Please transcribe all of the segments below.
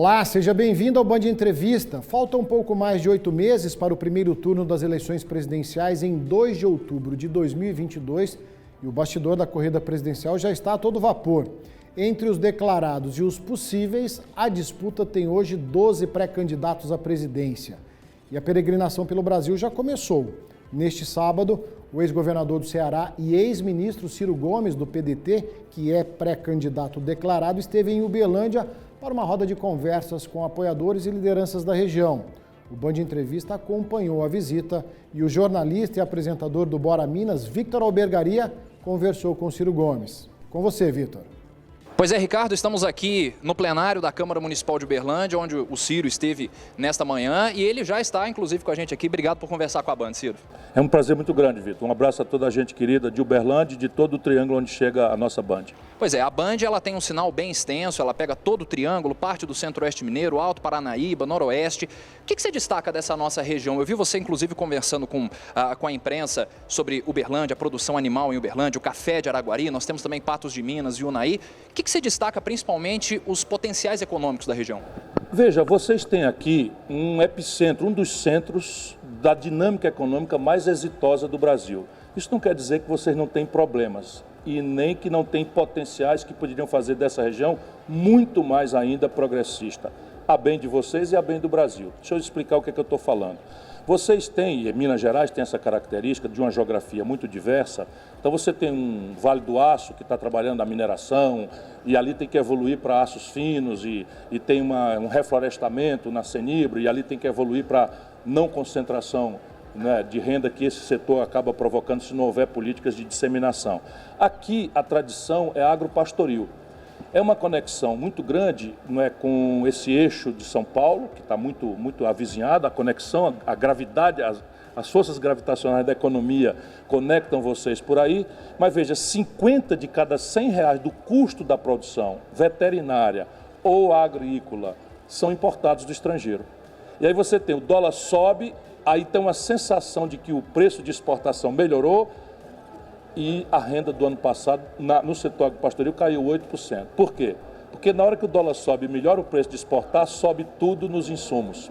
Olá, seja bem-vindo ao Band Entrevista. Faltam um pouco mais de 8 meses para o primeiro turno das eleições presidenciais em 2 de outubro de 2022 e o bastidor da corrida presidencial já está a todo vapor. Entre os declarados e os possíveis, a disputa tem hoje 12 pré-candidatos à presidência. E a peregrinação pelo Brasil já começou. Neste sábado, o ex-governador do Ceará e ex-ministro Ciro Gomes, do PDT, que é pré-candidato declarado, esteve em Uberlândia para uma roda de conversas com apoiadores e lideranças da região. O Band Entrevista acompanhou a visita e o jornalista e apresentador do Bora Minas, Victor Albergaria, conversou com Ciro Gomes. Com você, Victor. Pois é, Ricardo, estamos aqui no plenário da Câmara Municipal de Uberlândia, onde o Ciro esteve nesta manhã e ele já está, inclusive, com a gente aqui. Obrigado por conversar com a Band, Ciro. É um prazer muito grande, Vitor. Um abraço a toda a gente querida de Uberlândia e de todo o triângulo onde chega a nossa Band. Pois é, a Band ela tem um sinal bem extenso, ela pega todo o triângulo, parte do Centro-Oeste Mineiro, Alto Paranaíba, Noroeste. O que você destaca dessa nossa região? Eu vi você, inclusive, conversando com a imprensa sobre Uberlândia, a produção animal em Uberlândia, o café de Araguari, nós temos também Patos de Minas e Unai. O que você destaca principalmente os potenciais econômicos da região? Veja, vocês têm aqui um epicentro, um dos centros da dinâmica econômica mais exitosa do Brasil. Isso não quer dizer que vocês não têm problemas e nem que não têm potenciais que poderiam fazer dessa região muito mais ainda progressista, a bem de vocês e a bem do Brasil. Deixa eu explicar o que é que eu estou falando. Vocês têm, e Minas Gerais tem essa característica de uma geografia muito diversa, então você tem um Vale do Aço que está trabalhando a mineração e ali tem que evoluir para aços finos e tem um reflorestamento na Senibre e ali tem que evoluir para não concentração, né, de renda que esse setor acaba provocando se não houver políticas de disseminação. Aqui a tradição é agropastoril. É uma conexão muito grande, não é, com esse eixo de São Paulo, que está muito avizinhado, a conexão, a gravidade, as forças gravitacionais da economia conectam vocês por aí, mas veja, 50 de cada 100 reais do custo da produção veterinária ou agrícola são importados do estrangeiro. E aí você tem o dólar sobe, aí tem uma sensação de que o preço de exportação melhorou, e a renda do ano passado no setor agropastoril caiu 8%. Por quê? Porque na hora que o dólar sobe e melhora o preço de exportar, sobe tudo nos insumos.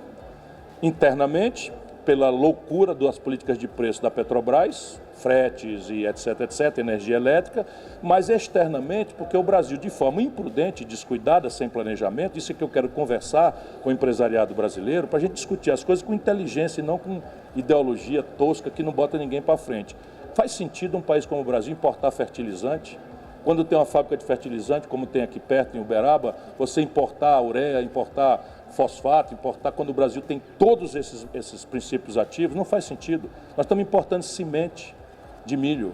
Internamente, pela loucura das políticas de preço da Petrobras, fretes e etc, energia elétrica, mas externamente, porque o Brasil, de forma imprudente, descuidada, sem planejamento, isso é que eu quero conversar com o empresariado brasileiro, para a gente discutir as coisas com inteligência e não com ideologia tosca que não bota ninguém para frente. Faz sentido um país como o Brasil importar fertilizante? Quando tem uma fábrica de fertilizante, como tem aqui perto em Uberaba, você importar ureia, importar fosfato, importar quando o Brasil tem todos esses princípios ativos, não faz sentido. Nós estamos importando semente de milho.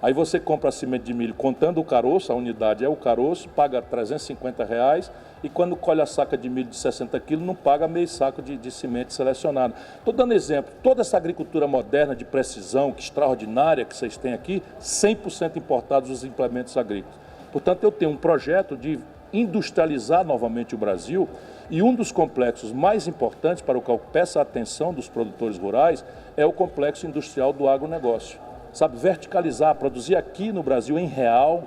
Aí você compra a semente de milho contando o caroço, a unidade é o caroço, paga R$350 e quando colhe a saca de milho de 60 quilos não paga meio saco de semente selecionada. Estou dando exemplo, toda essa agricultura moderna de precisão, que extraordinária que vocês têm aqui, 100% importados os implementos agrícolas. Portanto, eu tenho um projeto de industrializar novamente o Brasil e um dos complexos mais importantes para o qual peça a atenção dos produtores rurais é o complexo industrial do agronegócio. Sabe, verticalizar, produzir aqui no Brasil em real,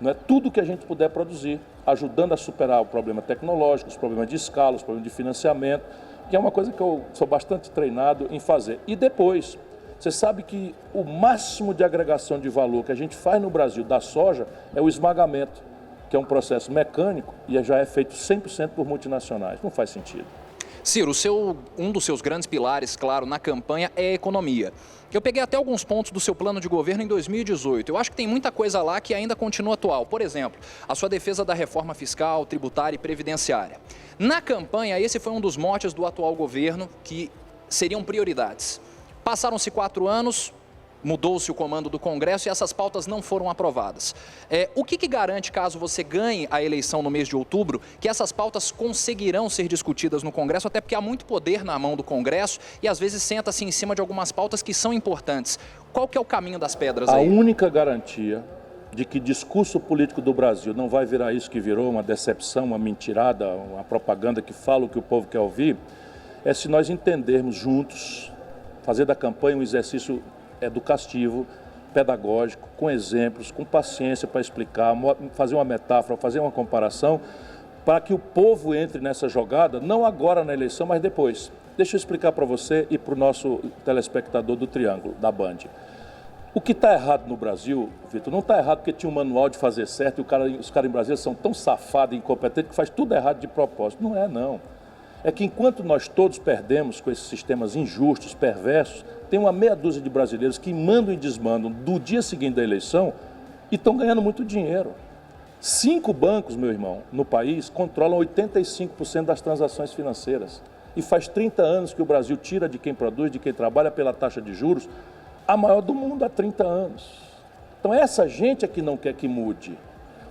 não é tudo que a gente puder produzir, ajudando a superar o problema tecnológico, os problemas de escala, os problemas de financiamento, que é uma coisa que eu sou bastante treinado em fazer. E depois, você sabe que o máximo de agregação de valor que a gente faz no Brasil da soja é o esmagamento, que é um processo mecânico e já é feito 100% por multinacionais. Não faz sentido. Ciro, um dos seus grandes pilares, claro, na campanha é a economia. Eu peguei até alguns pontos do seu plano de governo em 2018. Eu acho que tem muita coisa lá que ainda continua atual. Por exemplo, a sua defesa da reforma fiscal, tributária e previdenciária. Na campanha, esse foi um dos motes do atual governo que seriam prioridades. Passaram-se 4 anos, mudou-se o comando do Congresso e essas pautas não foram aprovadas. O que garante, caso você ganhe a eleição no mês de outubro, que essas pautas conseguirão ser discutidas no Congresso, até porque há muito poder na mão do Congresso e às vezes senta-se em cima de algumas pautas que são importantes. Qual que é o caminho das pedras aí? A única garantia de que discurso político do Brasil não vai virar isso que virou, uma decepção, uma mentirada, uma propaganda que fala o que o povo quer ouvir, é se nós entendermos juntos, fazer da campanha um exercício educativo, pedagógico, com exemplos, com paciência para explicar, fazer uma metáfora, fazer uma comparação, para que o povo entre nessa jogada, não agora na eleição, mas depois. Deixa eu explicar para você e para o nosso telespectador do Triângulo, da Band. O que está errado no Brasil, Vitor, não está errado porque tinha um manual de fazer certo e os caras em Brasília são tão safados e incompetentes que faz tudo errado de propósito. Não é, não. É que enquanto nós todos perdemos com esses sistemas injustos, perversos, tem uma meia dúzia de brasileiros que mandam e desmandam do dia seguinte da eleição e estão ganhando muito dinheiro. 5 bancos, meu irmão, no país controlam 85% das transações financeiras. E faz 30 anos que o Brasil tira de quem produz, de quem trabalha pela taxa de juros, a maior do mundo há 30 anos. Então essa gente é que não quer que mude.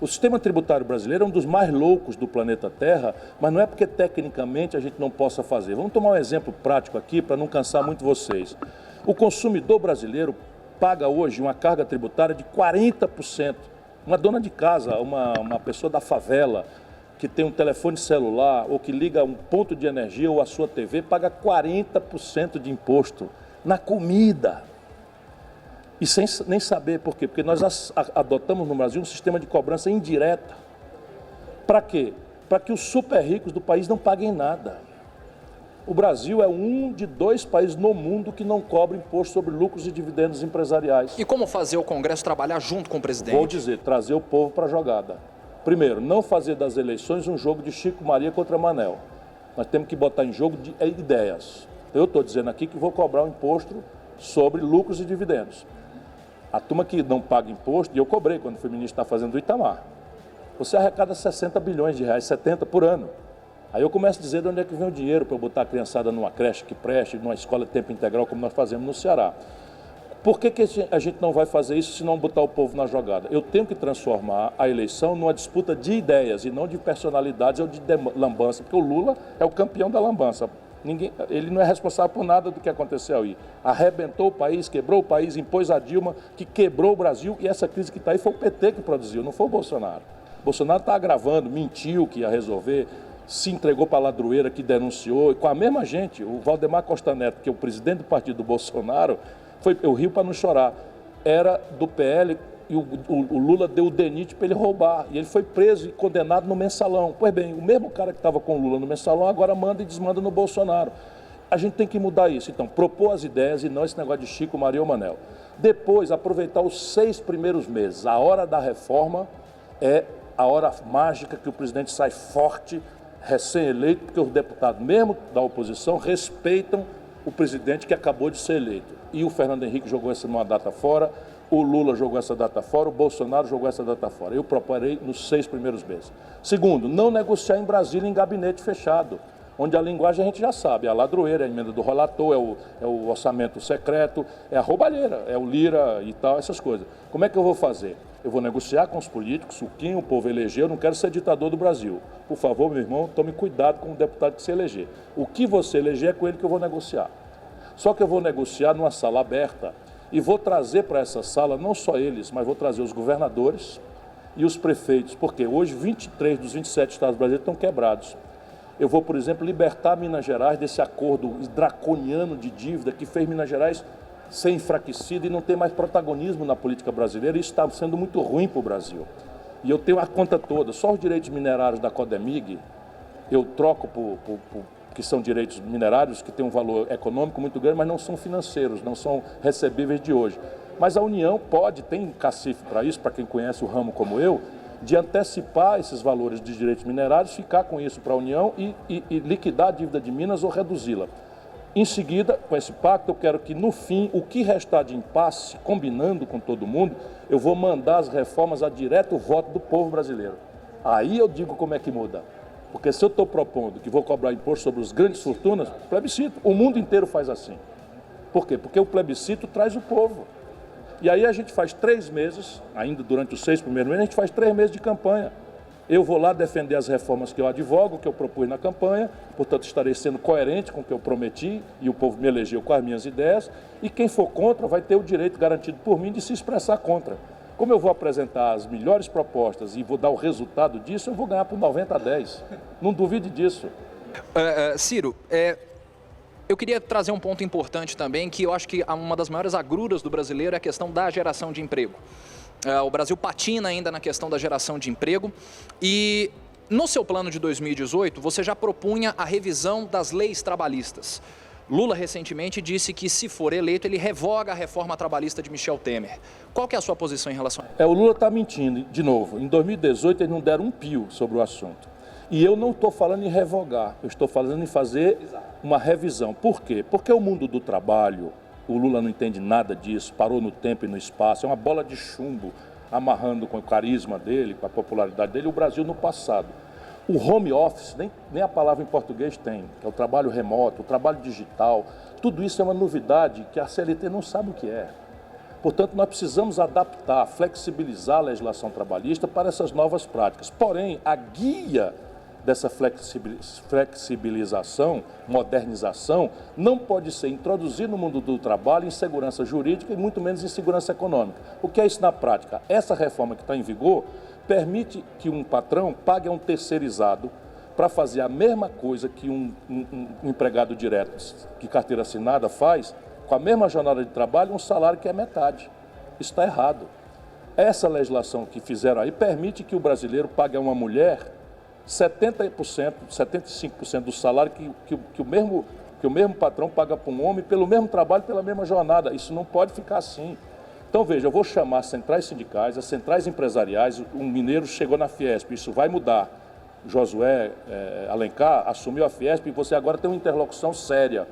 O sistema tributário brasileiro é um dos mais loucos do planeta Terra, mas não é porque tecnicamente a gente não possa fazer. Vamos tomar um exemplo prático aqui para não cansar muito vocês. O consumidor brasileiro paga hoje uma carga tributária de 40%. Uma dona de casa, uma pessoa da favela, que tem um telefone celular ou que liga um ponto de energia ou a sua TV, paga 40% de imposto na comida. E sem nem saber por quê, porque nós adotamos no Brasil um sistema de cobrança indireta. Para quê? Para que os super ricos do país não paguem nada. O Brasil é um de 2 países no mundo que não cobra imposto sobre lucros e dividendos empresariais. E como fazer o Congresso trabalhar junto com o presidente? Vou dizer, trazer o povo para a jogada. Primeiro, não fazer das eleições um jogo de Chico Maria contra Manel. Nós temos que botar em jogo ideias. Eu estou dizendo aqui que vou cobrar um imposto sobre lucros e dividendos. A turma que não paga imposto, e eu cobrei quando fui ministro da Fazenda do Itamar, você arrecada 60 bilhões de reais, 70 por ano. Aí eu começo a dizer de onde é que vem o dinheiro para eu botar a criançada numa creche que preste, numa escola de tempo integral, como nós fazemos no Ceará. Por que a gente não vai fazer isso se não botar o povo na jogada? Eu tenho que transformar a eleição numa disputa de ideias e não de personalidades ou de lambança, porque o Lula é o campeão da lambança. Ele não é responsável por nada do que aconteceu aí. Arrebentou o país, quebrou o país, impôs a Dilma, que quebrou o Brasil, e essa crise que está aí foi o PT que produziu, não foi o Bolsonaro. O Bolsonaro está agravando, mentiu que ia resolver, se entregou para a ladroeira que denunciou, e com a mesma gente, o Valdemar Costa Neto, que é o presidente do partido do Bolsonaro, eu rio para não chorar, era do PL e o Lula deu o DENIT para ele roubar, e ele foi preso e condenado no Mensalão. Pois bem, o mesmo cara que estava com o Lula no Mensalão agora manda e desmanda no Bolsonaro. A gente tem que mudar isso, então, propor as ideias e não esse negócio de Chico, Maria ou Manel. Depois, aproveitar os 6 primeiros meses, a hora da reforma é a hora mágica que o presidente sai forte, recém-eleito, porque os deputados, mesmo da oposição, respeitam o presidente que acabou de ser eleito. E o Fernando Henrique jogou essa numa data fora, o Lula jogou essa data fora, o Bolsonaro jogou essa data fora. Eu proporei nos 6 primeiros meses. Segundo, não negociar em Brasília em gabinete fechado, onde a linguagem a gente já sabe, é a ladroeira, é a emenda do relator, é o orçamento secreto, é a roubalheira, é o Lira e tal, essas coisas. Como é que eu vou fazer? Eu vou negociar com os políticos, o quem o povo elegeu, eu não quero ser ditador do Brasil. Por favor, meu irmão, tome cuidado com o deputado que você eleger. O que você eleger é com ele que eu vou negociar. Só que eu vou negociar numa sala aberta e vou trazer para essa sala não só eles, mas vou trazer os governadores e os prefeitos, porque hoje 23 dos 27 estados brasileiros estão quebrados. Eu vou, por exemplo, libertar Minas Gerais desse acordo draconiano de dívida que fez Minas Gerais ser enfraquecida e não ter mais protagonismo na política brasileira. Isso está sendo muito ruim para o Brasil. E eu tenho a conta toda, só os direitos minerários da Codemig, eu troco que são direitos minerários que têm um valor econômico muito grande, mas não são financeiros, não são recebíveis de hoje. Mas a União tem cacife para isso, para quem conhece o ramo como eu, de antecipar esses valores de direitos minerários, ficar com isso para a União e liquidar a dívida de Minas ou reduzi-la. Em seguida, com esse pacto, eu quero que no fim, o que restar de impasse, combinando com todo mundo, eu vou mandar as reformas a direto voto do povo brasileiro. Aí eu digo como é que muda. Porque se eu estou propondo que vou cobrar imposto sobre as grandes fortunas, plebiscito, o mundo inteiro faz assim. Por quê? Porque o plebiscito traz o povo. E aí a gente faz 3 meses, ainda durante os 6 primeiros meses, a gente faz 3 meses de campanha. Eu vou lá defender as reformas que eu advogo, que eu propus na campanha, portanto estarei sendo coerente com o que eu prometi e o povo me elegeu com as minhas ideias, e quem for contra vai ter o direito garantido por mim de se expressar contra. Como eu vou apresentar as melhores propostas e vou dar o resultado disso, eu vou ganhar por 90-10. Não duvide disso. Ciro, eu queria trazer um ponto importante também, que eu acho que uma das maiores agruras do brasileiro é a questão da geração de emprego. O Brasil patina ainda na questão da geração de emprego e No seu plano de 2018, você já propunha a revisão das leis trabalhistas. Lula recentemente disse que, se for eleito, ele revoga a reforma trabalhista de Michel Temer. Qual que é a sua posição em relação a isso? O Lula está mentindo, de novo. Em 2018, eles não deram um pio sobre o assunto. E eu não estou falando em revogar, eu estou falando em fazer uma revisão. Por quê? Porque o mundo do trabalho, o Lula não entende nada disso, parou no tempo e no espaço, é uma bola de chumbo amarrando com o carisma dele, com a popularidade dele, o Brasil no passado. O home office, nem a palavra em português tem, que é o trabalho remoto, o trabalho digital, tudo isso é uma novidade que a CLT não sabe o que é. Portanto, nós precisamos adaptar, flexibilizar a legislação trabalhista para essas novas práticas. Porém, a guia dessa flexibilização, modernização, não pode ser introduzir no mundo do trabalho insegurança jurídica e muito menos insegurança econômica. O que é isso na prática? Essa reforma que está em vigor permite que um patrão pague a um terceirizado para fazer a mesma coisa que um empregado direto de carteira assinada faz, com a mesma jornada de trabalho, um salário que é metade. Isso está errado. Essa legislação que fizeram aí permite que o brasileiro pague a uma mulher 70%, 75% do salário que o mesmo patrão paga para um homem pelo mesmo trabalho, pela mesma jornada. Isso não pode ficar assim. Então, veja, eu vou chamar as centrais sindicais, as centrais empresariais, um mineiro chegou na Fiesp, isso vai mudar. Josué Alencar assumiu a Fiesp e você agora tem uma interlocução séria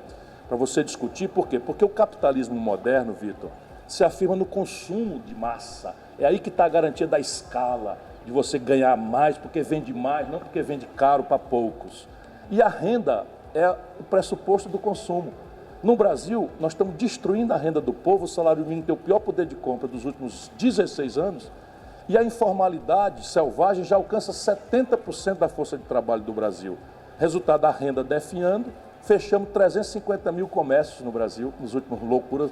para você discutir. Por quê? Porque o capitalismo moderno, Vitor, se afirma no consumo de massa. É aí que está a garantia da escala, de você ganhar mais porque vende mais, não porque vende caro para poucos. E a renda é o pressuposto do consumo. No Brasil, nós estamos destruindo a renda do povo, o salário mínimo tem o pior poder de compra dos últimos 16 anos, e a informalidade selvagem já alcança 70% da força de trabalho do Brasil. Resultado, da renda definhando, fechamos 350 mil comércios no Brasil, nas últimas loucuras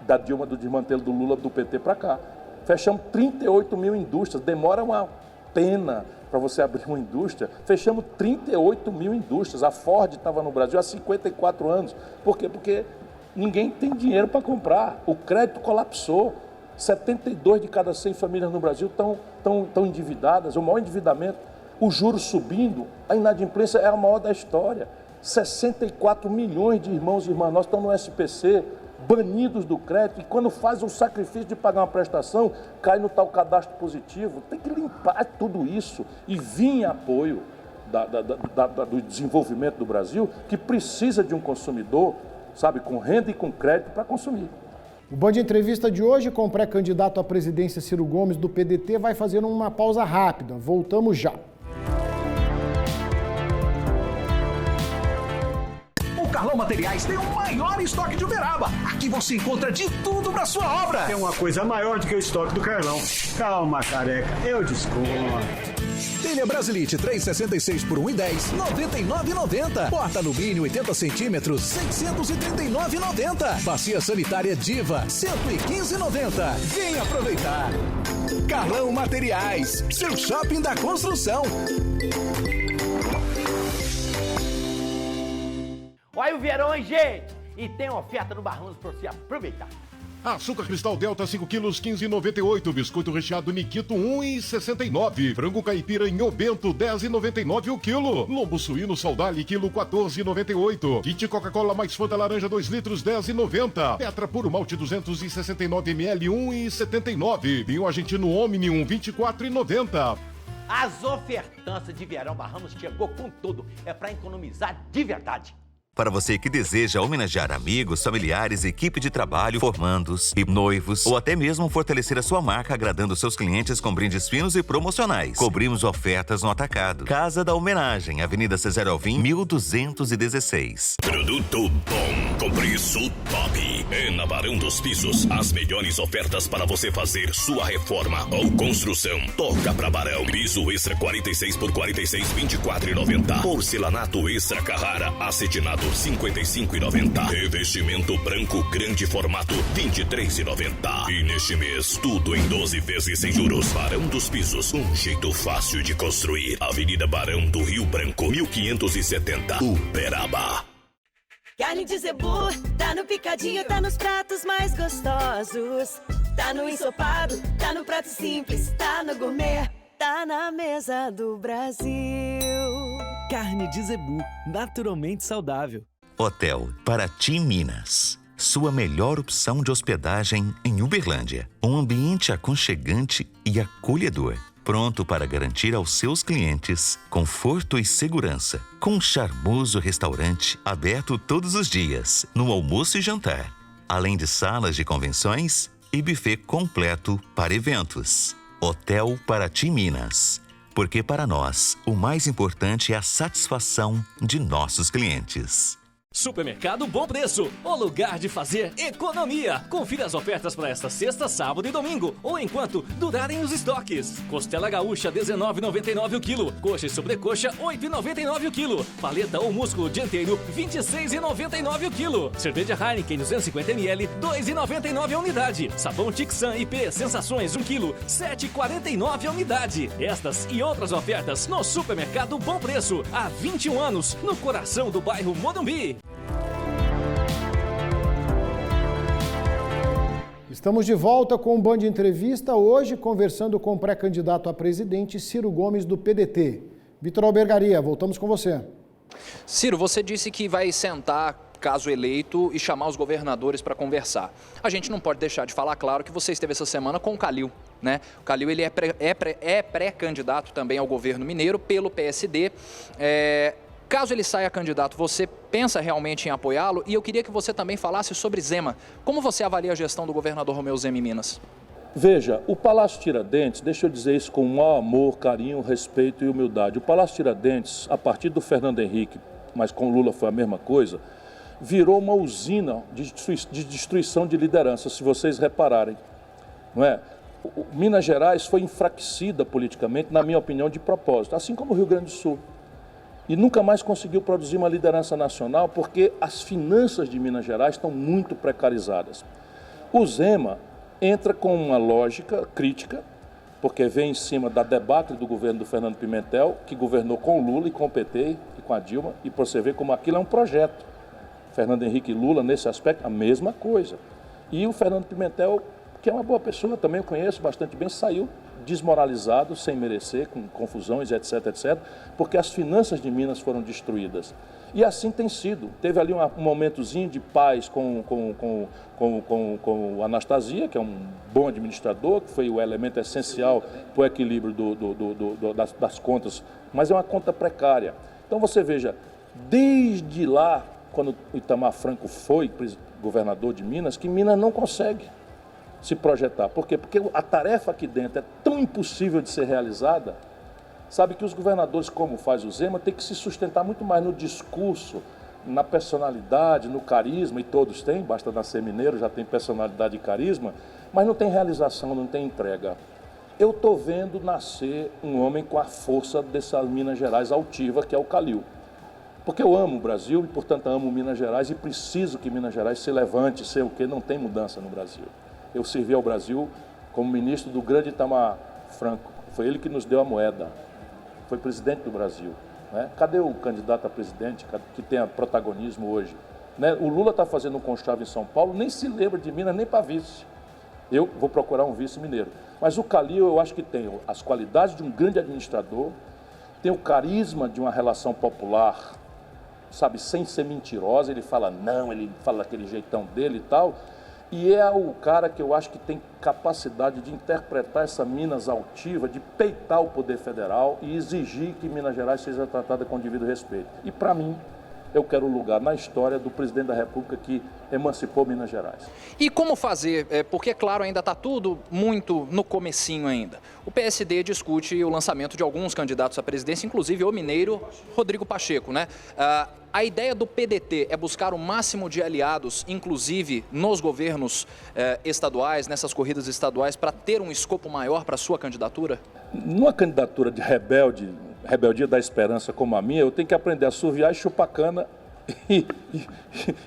da Dilma, do desmantelo do Lula, do PT para cá. Fechamos 38 mil indústrias, demora uma pena para você abrir uma indústria. Fechamos 38 mil indústrias, a Ford estava no Brasil há 54 anos. Por quê? Porque ninguém tem dinheiro para comprar, o crédito colapsou. 72 de cada 100 famílias no Brasil estão endividadas, o maior endividamento, os juros subindo, a inadimplência é a maior da história. 64 milhões de irmãos e irmãs nossos estão no SPC, banidos do crédito, e quando faz o sacrifício de pagar uma prestação, cai no tal cadastro positivo. Tem que limpar tudo isso e vir em apoio do desenvolvimento do Brasil, que precisa de um consumidor, sabe, com renda e com crédito para consumir. O Band Entrevista de hoje com o pré-candidato à presidência Ciro Gomes do PDT vai fazer uma pausa rápida. Voltamos já. Carlão Materiais tem o maior estoque de Uberaba. Aqui você encontra de tudo para sua obra. Tem uma coisa maior do que o estoque do Carlão. Calma, careca, eu desconto. Telha Brasilite 366 por 1,10, 99,90. Porta alumínio 80 centímetros, 639,90. Bacia sanitária Diva, 115,90. Vem aproveitar. Carlão Materiais, seu shopping da construção. Olha o verão, hein, gente? E tem oferta no Barrões para você aproveitar. Açúcar Cristal Delta 5 quilos 15,98. Biscoito recheado Nikito 1,69. Frango caipira em Bento 10,99 o quilo. Lombo suíno Saudale quilo 14,98. Kit Coca-Cola mais Fanta laranja 2 litros 10,90. Petra puro malte 269 ml 1,79. Vinho argentino Omnium 24,90. As ofertanças de verão Barramos chegou com tudo. É para economizar de verdade. Para você que deseja homenagear amigos, familiares, equipe de trabalho, formandos e noivos, ou até mesmo fortalecer a sua marca agradando seus clientes com brindes finos e promocionais. Cobrimos ofertas no atacado. Casa da Homenagem, Avenida Cesar Alvim, 1216. Produto bom, com preço top. É na Barão dos Pisos, as melhores ofertas para você fazer sua reforma ou construção. Toca pra Barão. Piso extra 46 por 46, 24,90. Porcelanato extra Carrara, acetinado 55,90. Revestimento branco grande formato 23,90. E neste mês tudo em 12 vezes sem juros. Barão dos Pisos, um jeito fácil de construir. Avenida Barão do Rio Branco, 1570, Uberaba. Carne de zebu, tá no picadinho, tá nos pratos mais gostosos. Tá no ensopado, tá no prato simples, tá no gourmet. Tá tá na mesa do Brasil. Carne de zebu, naturalmente saudável. Hotel Paraty Minas. Sua melhor opção de hospedagem em Uberlândia. Um ambiente aconchegante e acolhedor. Pronto para garantir aos seus clientes conforto e segurança. Com um charmoso restaurante aberto todos os dias, no almoço e jantar. Além de salas de convenções e buffet completo para eventos. Hotel Paraty Minas. Porque para nós, o mais importante é a satisfação de nossos clientes. Supermercado Bom Preço, o lugar de fazer economia. Confira as ofertas para esta sexta, sábado e domingo, ou enquanto durarem os estoques. Costela gaúcha, R$19,99 o quilo. Coxa e sobrecoxa, R$8,99 o quilo. Paleta ou músculo dianteiro, R$26,99 o quilo. Cerveja Heineken 250ml, R$2,99 a unidade. Sabão Tixan IP Sensações 1 quilo, R$7,49 a unidade. Estas e outras ofertas no Supermercado Bom Preço. Há 21 anos, no coração do bairro Morumbi. Estamos de volta com o Band Entrevista, hoje conversando com o pré-candidato a presidente Ciro Gomes do PDT. Vitor Albergaria, voltamos com você. Ciro, você disse que vai sentar, caso eleito, e chamar os governadores para conversar. A gente não pode deixar de falar, claro, que você esteve essa semana com o Calil, né? O Calil ele é pré-candidato também ao governo mineiro pelo PSD. Caso ele saia candidato, você pensa realmente em apoiá-lo? E eu queria que você também falasse sobre Zema. Como você avalia a gestão do governador Romeu Zema em Minas? Veja, o Palácio Tiradentes, deixa eu dizer isso com o maior amor, carinho, respeito e humildade. O Palácio Tiradentes, a partir do Fernando Henrique, mas com Lula foi a mesma coisa, virou uma usina de destruição de liderança, se vocês repararem. Não é? Minas Gerais foi enfraquecida politicamente, na minha opinião, de propósito, assim como o Rio Grande do Sul. E nunca mais conseguiu produzir uma liderança nacional porque as finanças de Minas Gerais estão muito precarizadas. O Zema entra com uma lógica crítica, porque vem em cima da debacle do governo do Fernando Pimentel, que governou com o Lula e com o PT e com a Dilma, e para você ver como aquilo é um projeto. Fernando Henrique e Lula, nesse aspecto, a mesma coisa. E o Fernando Pimentel, que é uma boa pessoa, também eu conheço bastante bem, saiu desmoralizado, sem merecer, com confusões, etc, etc, porque as finanças de Minas foram destruídas. E assim tem sido. Teve ali um momentozinho de paz com o Anastasia, que é um bom administrador, que foi o elemento essencial para o equilíbrio das contas, mas é uma conta precária. Então você veja, desde lá, quando o Itamar Franco foi governador de Minas, que Minas não consegue se projetar. Por quê? Porque a tarefa aqui dentro é tão impossível de ser realizada, sabe que os governadores, como faz o Zema, tem que se sustentar muito mais no discurso, na personalidade, no carisma, e todos têm, basta nascer mineiro, já tem personalidade e carisma, mas não tem realização, não tem entrega. Eu estou vendo nascer um homem com a força dessa Minas Gerais altiva, que é o Calil. Porque eu amo o Brasil e, portanto, amo Minas Gerais e preciso que Minas Gerais se levante, sei o quê, não tem mudança no Brasil. Eu servi ao Brasil como ministro do grande Itamar Franco. Foi ele que nos deu a moeda. Foi presidente do Brasil. Né? Cadê o candidato a presidente que tem protagonismo hoje? Né? O Lula está fazendo um conchavo em São Paulo, nem se lembra de Minas, nem para vice. Eu vou procurar um vice mineiro. Mas o Calil, eu acho que tem as qualidades de um grande administrador, tem o carisma de uma relação popular, sabe, sem ser mentirosa. Ele fala não, ele fala daquele jeitão dele e tal. E é o cara que eu acho que tem capacidade de interpretar essa Minas altiva, de peitar o poder federal e exigir que Minas Gerais seja tratada com devido respeito. E para mim, eu quero o lugar na história do presidente da República que emancipou Minas Gerais. E como fazer? Porque, claro, ainda está tudo muito no comecinho ainda. O PSD discute o lançamento de alguns candidatos à presidência, inclusive o mineiro Rodrigo Pacheco, né? A ideia do PDT é buscar o máximo de aliados, inclusive nos governos estaduais, nessas corridas estaduais, para ter um escopo maior para a sua candidatura? Numa candidatura de rebeldia da esperança como a minha, eu tenho que aprender a surviar e chupar cana e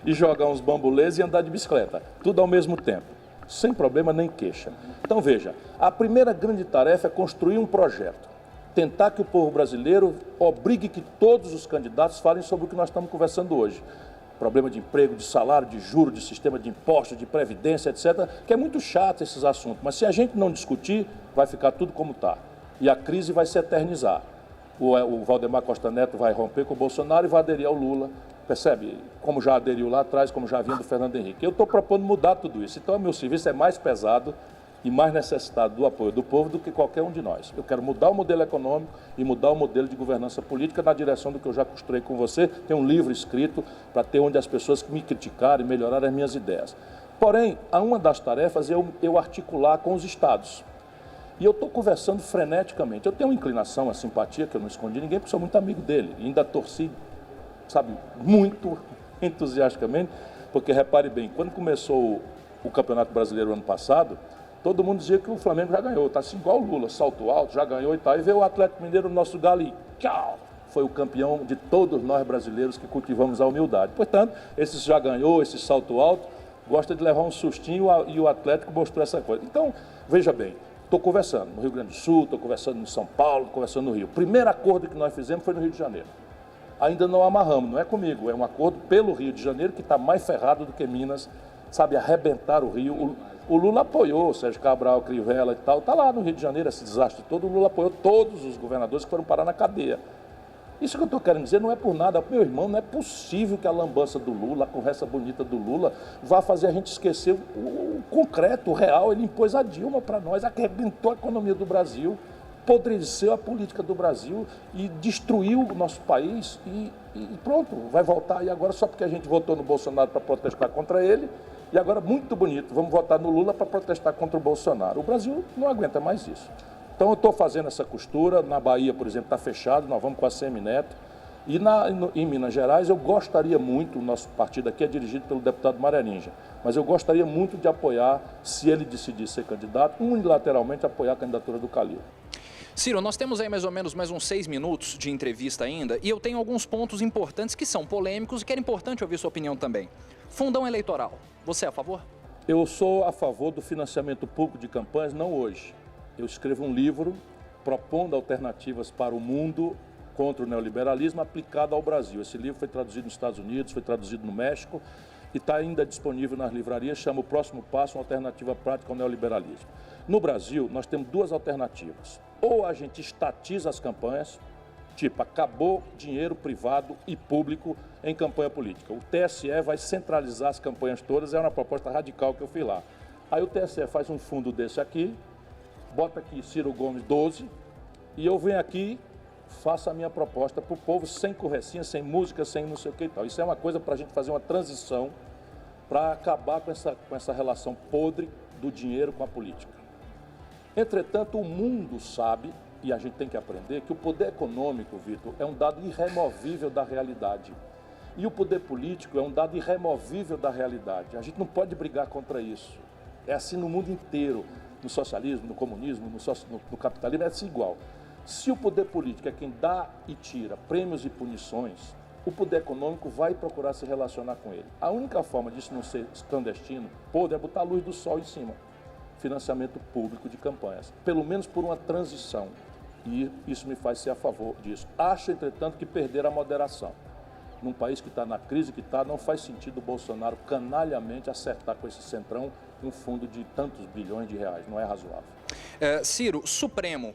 jogar uns bambolês e andar de bicicleta. Tudo ao mesmo tempo, sem problema nem queixa. Então veja, a primeira grande tarefa é construir um projeto. Tentar que o povo brasileiro obrigue que todos os candidatos falem sobre o que nós estamos conversando hoje. Problema de emprego, de salário, de juros, de sistema de impostos, de previdência, etc., que é muito chato esses assuntos. Mas se a gente não discutir, vai ficar tudo como está. E a crise vai se eternizar. O Valdemar Costa Neto vai romper com o Bolsonaro e vai aderir ao Lula. Percebe? Como já aderiu lá atrás, como já vinha do Fernando Henrique. Eu estou propondo mudar tudo isso. Então, meu serviço é mais pesado e mais necessitado do apoio do povo do que qualquer um de nós. Eu quero mudar o modelo econômico e mudar o modelo de governança política na direção do que eu já construí com você. Tem um livro escrito para ter onde as pessoas me criticarem, melhorar as minhas ideias. Porém, uma das tarefas é eu articular com os estados. E eu estou conversando freneticamente. Eu tenho uma inclinação, uma simpatia, que eu não escondi ninguém, porque sou muito amigo dele. E ainda torci, sabe, muito entusiasticamente, porque repare bem, quando começou o Campeonato Brasileiro ano passado, todo mundo dizia que o Flamengo já ganhou, está assim igual o Lula, salto alto, já ganhou e tal. E veio o Atlético Mineiro, o nosso galo, e tchau! Foi o campeão de todos nós brasileiros que cultivamos a humildade. Portanto, esse já ganhou, esse salto alto, gosta de levar um sustinho e o Atlético mostrou essa coisa. Então, veja bem, estou conversando no Rio Grande do Sul, estou conversando em São Paulo, conversando no Rio. O primeiro acordo que nós fizemos foi no Rio de Janeiro. Ainda não amarramos, não é comigo, é um acordo pelo Rio de Janeiro que está mais ferrado do que Minas, sabe, arrebentar o Rio. O Lula apoiou, Sérgio Cabral, Crivella e tal, está lá no Rio de Janeiro, esse desastre todo, o Lula apoiou todos os governadores que foram parar na cadeia. Isso que eu estou querendo dizer não é por nada, meu irmão, não é possível que a lambança do Lula, a conversa bonita do Lula, vá fazer a gente esquecer o concreto, o real. Ele impôs a Dilma para nós, arrebentou a economia do Brasil, podreceu a política do Brasil e destruiu o nosso país e pronto, vai voltar aí agora só porque a gente votou no Bolsonaro para protestar contra ele. E agora, muito bonito, vamos votar no Lula para protestar contra o Bolsonaro. O Brasil não aguenta mais isso. Então, eu estou fazendo essa costura. Na Bahia, por exemplo, está fechado, nós vamos com a Semineto. E em Minas Gerais, eu gostaria muito, o nosso partido aqui é dirigido pelo deputado Maria Ninja, mas eu gostaria muito de apoiar, se ele decidir ser candidato, unilateralmente apoiar a candidatura do Calil. Ciro, nós temos aí mais ou menos mais uns 6 minutos de entrevista ainda, e eu tenho alguns pontos importantes que são polêmicos e que era importante ouvir sua opinião também. Fundão eleitoral, você é a favor? Eu sou a favor do financiamento público de campanhas, não hoje. Eu escrevo um livro propondo alternativas para o mundo contra o neoliberalismo aplicado ao Brasil. Esse livro foi traduzido nos Estados Unidos, foi traduzido no México e está ainda disponível nas livrarias, chama O Próximo Passo, uma alternativa prática ao neoliberalismo. No Brasil, nós temos duas alternativas. Ou a gente estatiza as campanhas, tipo, acabou dinheiro privado e público em campanha política. O TSE vai centralizar as campanhas todas, é uma proposta radical que eu fiz lá. Aí o TSE faz um fundo desse aqui, bota aqui Ciro Gomes 12, e eu venho aqui, faço a minha proposta para o povo sem conversinha, sem música, sem não sei o que e tal. Isso é uma coisa para a gente fazer uma transição para acabar com essa relação podre do dinheiro com a política. Entretanto, o mundo sabe, e a gente tem que aprender, que o poder econômico, Vitor, é um dado irremovível da realidade. E o poder político é um dado irremovível da realidade. A gente não pode brigar contra isso. É assim no mundo inteiro. No socialismo, no comunismo, no capitalismo, é assim igual. Se o poder político é quem dá e tira prêmios e punições, o poder econômico vai procurar se relacionar com ele. A única forma disso não ser clandestino, podre, é botar a luz do sol em cima. Financiamento público de campanhas, pelo menos por uma transição. E isso me faz ser a favor disso. Acho, entretanto, que perder a moderação. Num país que está na crise que está, não faz sentido o Bolsonaro canalhamente acertar com esse centrão um fundo de tantos bilhões de reais. Não é razoável. Ciro, Supremo,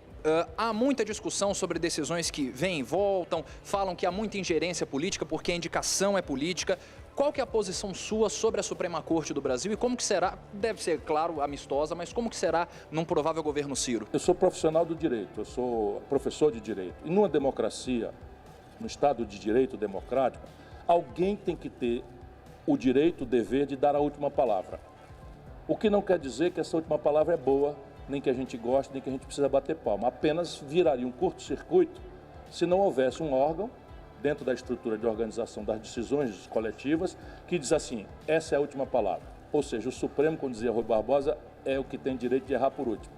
há muita discussão sobre decisões que vêm e voltam, falam que há muita ingerência política porque a indicação é política. Qual que é a posição sua sobre a Suprema Corte do Brasil e como que será, deve ser, claro, amistosa, mas como que será num provável governo Ciro? Eu sou profissional do direito, eu sou professor de direito. E numa democracia, no Estado de Direito democrático, alguém tem que ter o direito, o dever de dar a última palavra. O que não quer dizer que essa última palavra é boa, nem que a gente goste, nem que a gente precisa bater palma. Apenas viraria um curto-circuito se não houvesse um órgão, dentro da estrutura de organização das decisões coletivas, que diz assim, essa é a última palavra. Ou seja, o Supremo, como dizia Rui Barbosa, é o que tem direito de errar por último.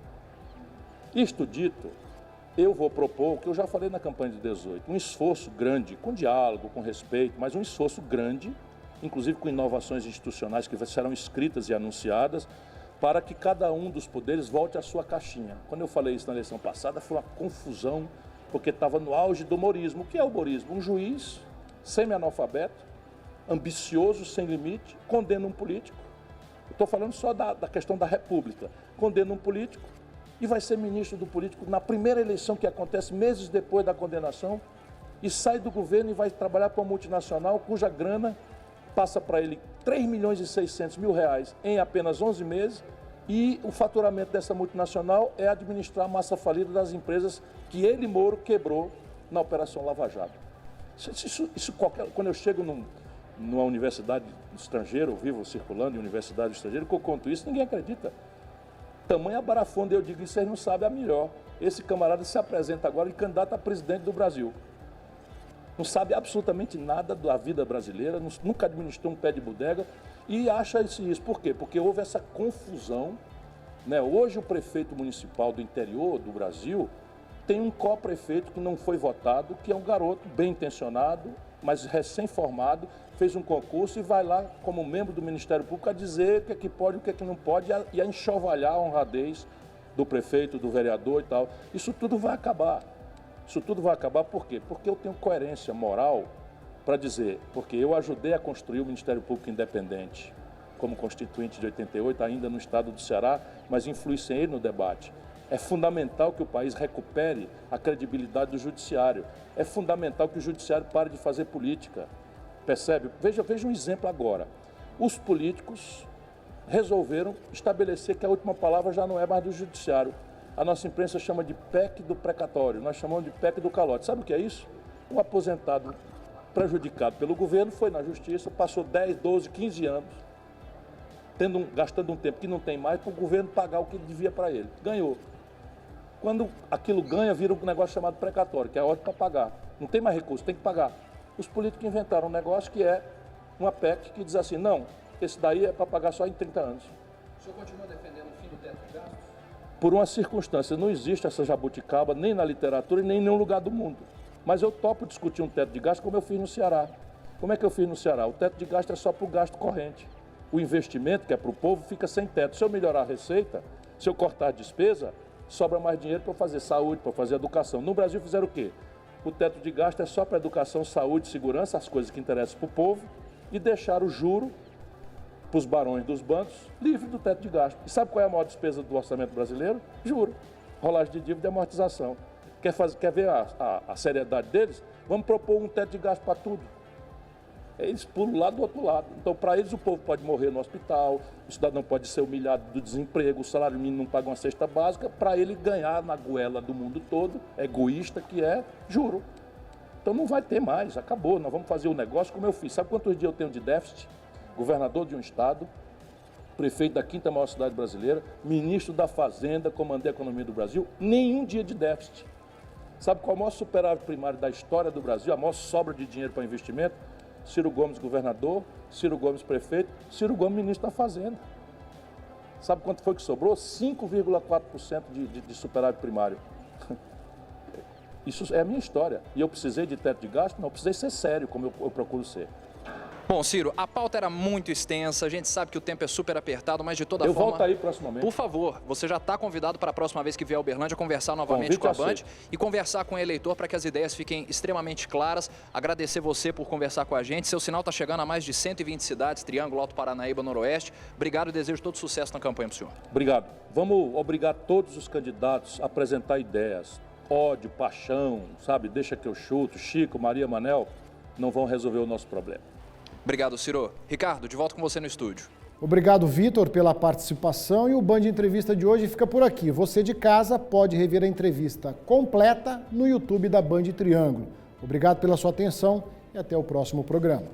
Isto dito, eu vou propor, o que eu já falei na campanha de 18, um esforço grande, com diálogo, com respeito, mas um esforço grande, inclusive com inovações institucionais que serão escritas e anunciadas, para que cada um dos poderes volte à sua caixinha. Quando eu falei isso na eleição passada, foi uma confusão, porque estava no auge do humorismo. O que é o humorismo? Um juiz semi-analfabeto, ambicioso, sem limite, condena um político. Eu estou falando só da questão da república. Condena um político e vai ser ministro do político na primeira eleição que acontece meses depois da condenação e sai do governo e vai trabalhar para uma multinacional cuja grana passa para ele 3 milhões e 600 mil reais em apenas 11 meses e o faturamento dessa multinacional é administrar a massa falida das empresas que ele, Moro, quebrou na Operação Lava Jato. Quando eu chego numa universidade estrangeira, eu vivo circulando em universidade estrangeira, que eu conto isso, ninguém acredita. Tamanha barafunda, eu digo, isso vocês não sabem a melhor. Esse camarada se apresenta agora e candidato a presidente do Brasil. Não sabe absolutamente nada da vida brasileira, nunca administrou um pé de bodega e acha isso. Por quê? Porque houve essa confusão, né? Hoje o prefeito municipal do interior do Brasil tem um co-prefeito que não foi votado, que é um garoto bem intencionado, mas recém-formado, fez um concurso e vai lá como membro do Ministério Público a dizer o que é que pode e o que é que não pode e a enxovalhar a honradez do prefeito, do vereador e tal. Isso tudo vai acabar. Isso tudo vai acabar por quê? Porque eu tenho coerência moral para dizer, porque eu ajudei a construir o Ministério Público Independente como constituinte de 88, ainda no estado do Ceará, mas influenciei no debate. É fundamental que o país recupere a credibilidade do judiciário. É fundamental que o judiciário pare de fazer política. Percebe? Veja um exemplo agora. Os políticos resolveram estabelecer que a última palavra já não é mais do judiciário. A nossa imprensa chama de PEC do precatório, nós chamamos de PEC do calote. Sabe o que é isso? Um aposentado prejudicado pelo governo foi na justiça, passou 10, 12, 15 anos, gastando um tempo que não tem mais para o governo pagar o que ele devia para ele. Ganhou. Quando aquilo ganha, vira um negócio chamado precatório, que é ótimo para pagar. Não tem mais recurso, tem que pagar. Os políticos inventaram um negócio que é uma PEC que diz assim, não, esse daí é para pagar só em 30 anos. O senhor continua defendendo o fim do teto de gastos? Por uma circunstância, não existe essa jabuticaba nem na literatura e nem em nenhum lugar do mundo. Mas eu topo discutir um teto de gasto como eu fiz no Ceará. Como é que eu fiz no Ceará? O teto de gasto é só para o gasto corrente. O investimento, que é para o povo, fica sem teto. Se eu melhorar a receita, se eu cortar a despesa, sobra mais dinheiro para fazer saúde, para fazer educação. No Brasil fizeram o quê? O teto de gasto é só para educação, saúde, segurança, as coisas que interessam para o povo, e deixar o juro para os barões dos bancos livre do teto de gasto. E sabe qual é a maior despesa do orçamento brasileiro? Juro. Rolagem de dívida e amortização. Quer ver a seriedade deles? Vamos propor um teto de gasto para tudo. Eles pulam lá do outro lado. Então, para eles, o povo pode morrer no hospital, o cidadão pode ser humilhado do desemprego, o salário mínimo não paga uma cesta básica, para ele ganhar na goela do mundo todo, egoísta que é, juro. Então, não vai ter mais, acabou. Nós vamos fazer o negócio como eu fiz. Sabe quantos dias eu tenho de déficit? Governador de um estado, prefeito da 5ª maior cidade brasileira, ministro da Fazenda, comandei a economia do Brasil, nenhum dia de déficit. Sabe qual é o maior superávit primário da história do Brasil, a maior sobra de dinheiro para investimento? Ciro Gomes, governador, Ciro Gomes, prefeito, Ciro Gomes, ministro da Fazenda. Sabe quanto foi que sobrou? 5,4% de superávit primário. Isso é a minha história. E eu precisei de teto de gasto? Não, eu precisei ser sério, como eu procuro ser. Bom, Ciro, a pauta era muito extensa, a gente sabe que o tempo é super apertado, mas de toda forma... Eu volto aí proximamente. Por favor, você já está convidado para a próxima vez que vier a Uberlândia conversar novamente com a Band e conversar com o eleitor para que as ideias fiquem extremamente claras. Agradecer você por conversar com a gente. Seu sinal está chegando a mais de 120 cidades, Triângulo, Alto Paranaíba, Noroeste. Obrigado e desejo todo sucesso na campanha para o senhor. Obrigado. Vamos obrigar todos os candidatos a apresentar ideias. Ódio, paixão, sabe? Deixa que eu chuto. Chico, Maria, Manel, não vão resolver o nosso problema. Obrigado, Ciro. Ricardo, de volta com você no estúdio. Obrigado, Vitor, pela participação. E o Band Entrevista de hoje fica por aqui. Você de casa pode rever a entrevista completa no YouTube da Band Triângulo. Obrigado pela sua atenção e até o próximo programa.